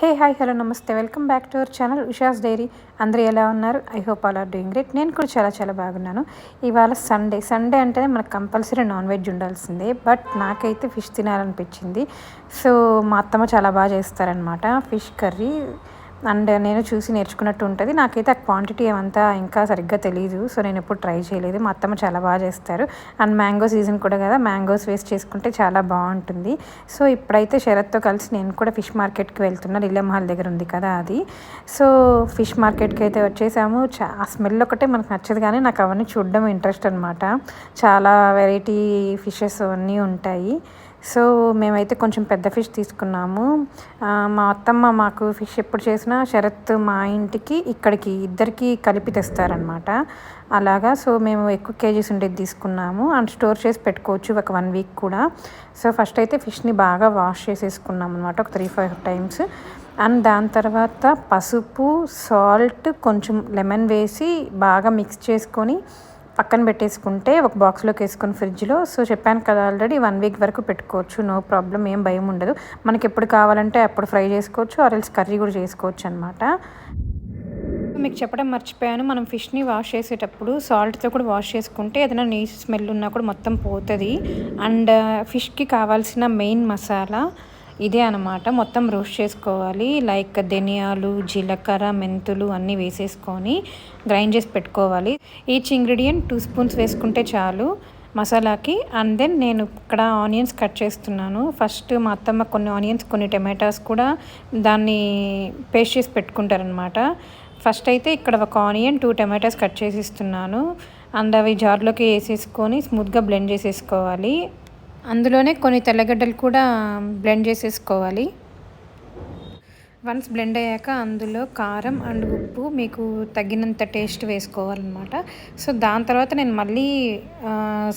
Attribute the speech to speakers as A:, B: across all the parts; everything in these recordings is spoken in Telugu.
A: హే హాయ్ హలో నమస్తే welcome back to our channel Usha's diary. అందరూ ఎలా ఉన్నారు? I hope all are doing great. నేను కూడా చాలా బాగున్నాను. ఇవాళ సండే అంటేనే మనకు కంపల్సరీ నాన్ వెజ్ ఉండాల్సిందే. బట్ నాకైతే ఫిష్ తినాలనిపించింది. సో మా అత్తమ్మ చాలా బాగా చేస్తారనమాట ఫిష్ కర్రీ. అండ్ నేను చూసి నేర్చుకున్నట్టు ఉంటుంది. నాకైతే ఆ క్వాంటిటీ ఏమంతా ఇంకా సరిగ్గా తెలియదు. సో నేను ఎప్పుడు ట్రై చేయలేదు. మా అత్తమ్మ చాలా బాగా చేస్తారు. అండ్ మ్యాంగో సీజన్ కూడా కదా, మ్యాంగోస్ వేస్ట్ చేసుకుంటే చాలా బాగుంటుంది. సో ఇప్పుడైతే శరత్తో కలిసి నేను కూడా ఫిష్ మార్కెట్కి వెళ్తున్నా. లిల్లెం హాల్ దగ్గర ఉంది కదా అది. సో ఫిష్ మార్కెట్కి అయితే వచ్చేసాము. ఆ స్మెల్ ఒకటే మనకు నచ్చదు, కానీ నాకు అవన్నీ చూడడం ఇంట్రెస్ట్ అనమాట. చాలా వెరైటీ ఫిషెస్ అన్నీ ఉంటాయి. సో మేమైతే కొంచెం పెద్ద ఫిష్ తీసుకున్నాము. మా అత్తమ్మ మాకు ఫిష్ ఎప్పుడు చేసినా శరత్ మా ఇంటికి ఇక్కడికి ఇద్దరికి కలిపి తెస్తారనమాట. అలాగా సో మేము ఎక్కువ కేజీస్ ఉండేది తీసుకున్నాము. అండ్ స్టోర్ చేసి పెట్టుకోవచ్చు ఒక 1 వీక్ కూడా. సో ఫస్ట్ అయితే ఫిష్ని బాగా వాష్ చేసేసుకున్నాం అనమాట, ఒక 3-5 టైమ్స్. అండ్ దాని తర్వాత పసుపు, సాల్ట్, కొంచెం లెమన్ వేసి బాగా మిక్స్ చేసుకొని పక్కన పెట్టేసుకుంటే ఒక బాక్స్లోకి వేసుకొని ఫ్రిడ్జ్లో. సో చెప్పాను కదా ఆల్రెడీ 1 వీక్ వరకు పెట్టుకోవచ్చు, నో ప్రాబ్లం, ఏం భయం ఉండదు. మనకి ఎప్పుడు కావాలంటే అప్పుడు ఫ్రై చేసుకోవచ్చు, ఆరెల్స్ కర్రీ కూడా చేసుకోవచ్చు అనమాట. మీకు చెప్పడం మర్చిపోయాను, మనం ఫిష్ని వాష్ చేసేటప్పుడు సాల్ట్తో కూడా వాష్ చేసుకుంటే ఏదైనా నీసు స్మెల్ ఉన్నా కూడా మొత్తం పోతుంది. అండ్ ఫిష్కి కావాల్సిన మెయిన్ మసాలా ఇదే అనమాట. మొత్తం రోస్ట్ చేసుకోవాలి. లైక్ ధనియాలు, జీలకర్ర, మెంతులు అన్నీ వేసేసుకొని గ్రైండ్ చేసి పెట్టుకోవాలి. ఈచ్ ఇంగ్రీడియంట్ 2 స్పూన్స్ వేసుకుంటే చాలు మసాలాకి. అండ్ దెన్ నేను ఇక్కడ ఆనియన్స్ కట్ చేస్తున్నాను. ఫస్ట్ మా అత్తమ్మ కొన్ని ఆనియన్స్, కొన్ని టమాటాస్ కూడా దాన్ని పేస్ట్ చేసి పెట్టుకుంటారనమాట. ఫస్ట్ అయితే ఇక్కడ ఒక ఆనియన్, 2 టమాటాస్ కట్ చేసి ఇస్తున్నాను. అండ్ అవి జార్లోకి వేసేసుకొని స్మూత్గా బ్లెండ్ చేసేసుకోవాలి. అందులోనే కొన్ని తెల్లగడ్డలు కూడా బ్లెండ్ చేసేసుకోవాలి. వన్స్ బ్లెండ్ అయ్యాక అందులో కారం అండ్ ఉప్పు మీకు తగినంత టేస్ట్ వేసుకోవాలన్నమాట. సో దాని తర్వాత నేను మళ్ళీ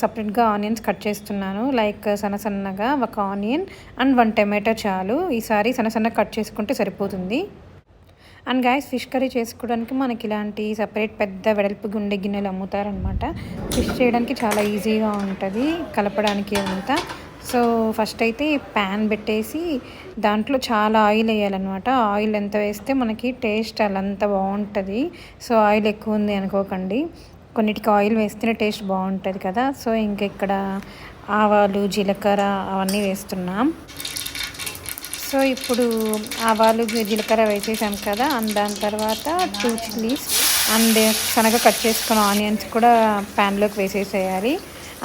A: సపరేట్గా ఆనియన్స్ కట్ చేస్తున్నాను. లైక్ సన్నగా ఒక ఆనియన్ అండ్ 1 టమాటో చాలు. ఈసారి సన్నగా కట్ చేసుకుంటే సరిపోతుంది. అండ్ గాయస్, ఫిష్ కర్రీ చేసుకోవడానికి మనకి ఇలాంటి సపరేట్ పెద్ద వెడల్పు గుండె గిన్నెలు అమ్ముతారనమాట. ఫిష్ చేయడానికి చాలా ఈజీగా ఉంటుంది, కలపడానికి అంతా. సో ఫస్ట్ అయితే ప్యాన్ పెట్టేసి దాంట్లో చాలా ఆయిల్ వేయాలన్నమాట. ఆయిల్ ఎంత వేస్తే మనకి టేస్ట్ అలంత బాగుంటుంది. సో ఆయిల్ ఎక్కువ ఉంది అనుకోకండి, కొన్నిటికి ఆయిల్ వేస్తేనే టేస్ట్ బాగుంటుంది కదా. సో ఇంక ఇక్కడ ఆవాలు, జీలకర్ర అవన్నీ వేస్తున్నాం. సో ఇప్పుడు ఆవాలు, జీలకర్ర వేసేసాం కదా. అండ్ దాని తర్వాత 2 చిల్లీస్ అండ్ సన్నగా కట్ చేసుకున్న ఆనియన్స్ కూడా ప్యాన్లోకి వేసేసేయాలి.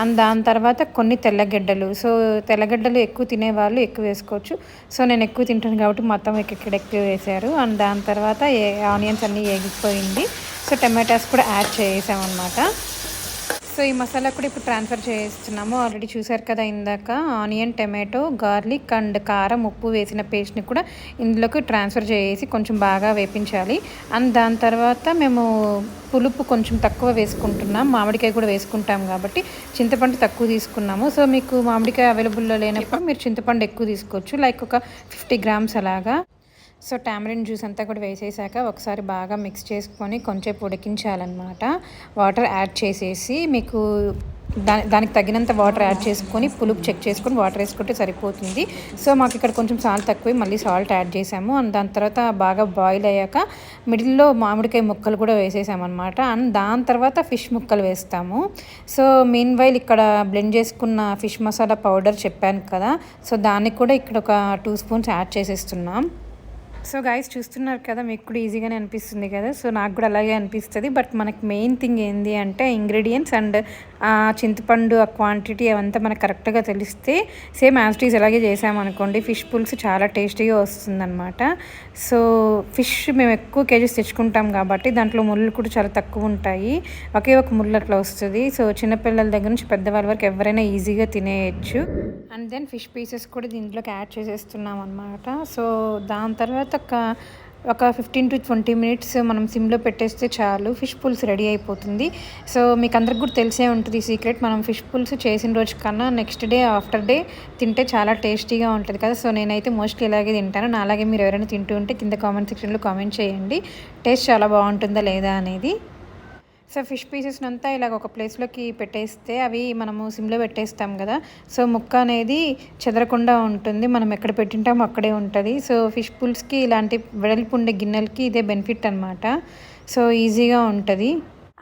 A: అండ్ దాని తర్వాత కొన్ని తెల్లగడ్డలు. సో తెల్లగడ్డలు ఎక్కువ తినేవాళ్ళు ఎక్కువ వేసుకోవచ్చు. సో నేను ఎక్కువ తింటాను కాబట్టి మొత్తం ఇక్కడ ఎక్కువ వేసారు. అండ్ దాని తర్వాత ఆనియన్స్ అన్నీ వేగిపోయింది. సో టమాటాస్ కూడా యాడ్ చేసామన్నమాట. సో ఈ మసాలా కూడా ఇప్పుడు ట్రాన్స్ఫర్ చేస్తున్నాము. ఆల్రెడీ చూసారు కదా ఇందాక ఆనియన్, టమాటో, గార్లిక్ అండ్ కారం, ఉప్పు వేసిన పేస్ట్ని కూడా ఇందులోకి ట్రాన్స్ఫర్ చేసి కొంచెం బాగా వేపించాలి. అండ్ దాని తర్వాత మేము పులుపు కొంచెం తక్కువ వేసుకుంటున్నాం. మామిడికాయ కూడా వేసుకుంటాం కాబట్టి చింతపండు తక్కువ తీసుకున్నాము. సో మీకు మామిడికాయ అవైలబుల్లో లేనప్పుడు మీరు చింతపండు ఎక్కువ తీసుకోవచ్చు, లైక్ ఒక 50 గ్రామ్స్ అలాగా. సో టామరిన్ జ్యూస్ అంతా కూడా వేసేసాక ఒకసారి బాగా మిక్స్ చేసుకొని కొంచెం ఉడికించాలన్నమాట. వాటర్ యాడ్ చేసేసి మీకు దానికి తగినంత వాటర్ యాడ్ చేసుకొని పులుపు చెక్ చేసుకొని వాటర్ వేసుకుంటే సరిపోతుంది. సో మాకు ఇక్కడ కొంచెం సాల్ట్ తక్కువ, మళ్ళీ సాల్ట్ యాడ్ చేసాము. అండ్ దాని తర్వాత బాగా బాయిల్ అయ్యాక మిడిల్లో మామిడికాయ ముక్కలు కూడా వేసేసామన్నమాట. అండ్ దాని తర్వాత ఫిష్ ముక్కలు వేస్తాము. సో మీన్ వైల్ ఇక్కడ బ్లెండ్ చేసుకున్న ఫిష్ మసాలా పౌడర్ చెప్పాను కదా, సో దాన్ని కూడా ఇక్కడ ఒక 2 స్పూన్స్ యాడ్ చేసేస్తున్నాం. సో గైస్ చూస్తున్నారు కదా, మీకు కూడా ఈజీగానే అనిపిస్తుంది కదా. సో నాకు కూడా అలాగే అనిపిస్తుంది. బట్ మనకి మెయిన్ థింగ్ ఏంటి అంటే ఇంగ్రీడియంట్స్ అండ్ చింతపండు ఆ క్వాంటిటీ అవంతా మనకు కరెక్ట్గా తెలిస్తే సేమ్ యాజ్ ఇట్ ఈజ్ అలాగే చేసామనుకోండి ఫిష్ పులుసు చాలా టేస్టీగా వస్తుందన్నమాట. సో ఫిష్ మేము ఎక్కువ కేజీస్ తెచ్చుకుంటాం కాబట్టి దాంట్లో ముళ్ళు కూడా చాలా తక్కువ ఉంటాయి. ఒకే ఒక ముళ్ళు అట్లా వస్తుంది. సో చిన్నపిల్లల దగ్గర నుంచి పెద్దవాళ్ళ వరకు ఎవరైనా ఈజీగా తినేయచ్చు. అండ్ దెన్ ఫిష్ పీసెస్ కూడా దీంట్లోకి యాడ్ చేసేస్తున్నాం అనమాట. సో దాని తర్వాత ఒక 15 to 20 మినిట్స్ మనం సిమ్లో పెట్టేస్తే చాలు, ఫిష్ పులుసు రెడీ అయిపోతుంది. సో మీకు అందరికి కూడా తెలిసే ఉంటుంది సీక్రెట్, మనం ఫిష్ పులుసు చేసిన రోజు కన్నా నెక్స్ట్ డే ఆఫ్టర్ డే తింటే చాలా టేస్టీగా ఉంటుంది కదా. సో నేనైతే మోస్ట్లీ ఇలాగే తింటాను. నా అలాగే మీరు ఎవరైనా తింటూ ఉంటే కింద కామెంట్ సెక్షన్లో కామెంట్ చేయండి టేస్ట్ చాలా బాగుంటుందా లేదా అనేది. సో ఫిష్ పీసెస్ని అంతా ఇలాగ ఒక ప్లేస్లోకి పెట్టేస్తే అవి మనము సిమ్లో పెట్టేస్తాం కదా, సో ముక్క అనేది చెదరకుండా ఉంటుంది. మనం ఎక్కడ పెట్టింటామో అక్కడే ఉంటుంది. సో ఫిష్ పుల్స్కి ఇలాంటి వెడల్పు ఉండే గిన్నెలకి ఇదే బెనిఫిట్ అనమాట. సో ఈజీగా ఉంటుంది.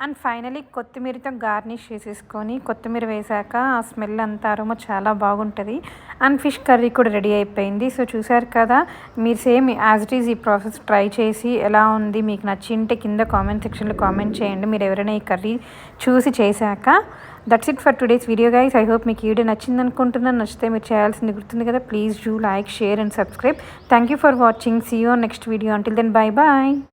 A: అండ్ ఫైనలీ కొత్తిమీరతో గార్నిష్ చేసేసుకొని కొత్తిమీర వేసాక ఆ స్మెల్ అంతా అరోమా చాలా బాగుంటుంది. అండ్ ఫిష్ కర్రీ కూడా రెడీ అయిపోయింది. సో చూసారు కదా, మీరు సేమ్ యాజ్ ఇట్ ఈజ్ ఈ ప్రాసెస్ ట్రై చేసి ఎలా ఉంది మీకు నచ్చింటే కింద కామెంట్ సెక్షన్లో కామెంట్ చేయండి, మీరు ఎవరైనా ఈ కర్రీ చూసి చేశాక. That's it for today's video guys. I hope మీకు ఈ వీడియో నచ్చింది అనుకుంటున్నాను. నచ్చితే మీరు చేయాల్సింది గుర్తుంది కదా, please do like, share and subscribe. Thank you for watching. See you on next video. Until then bye bye.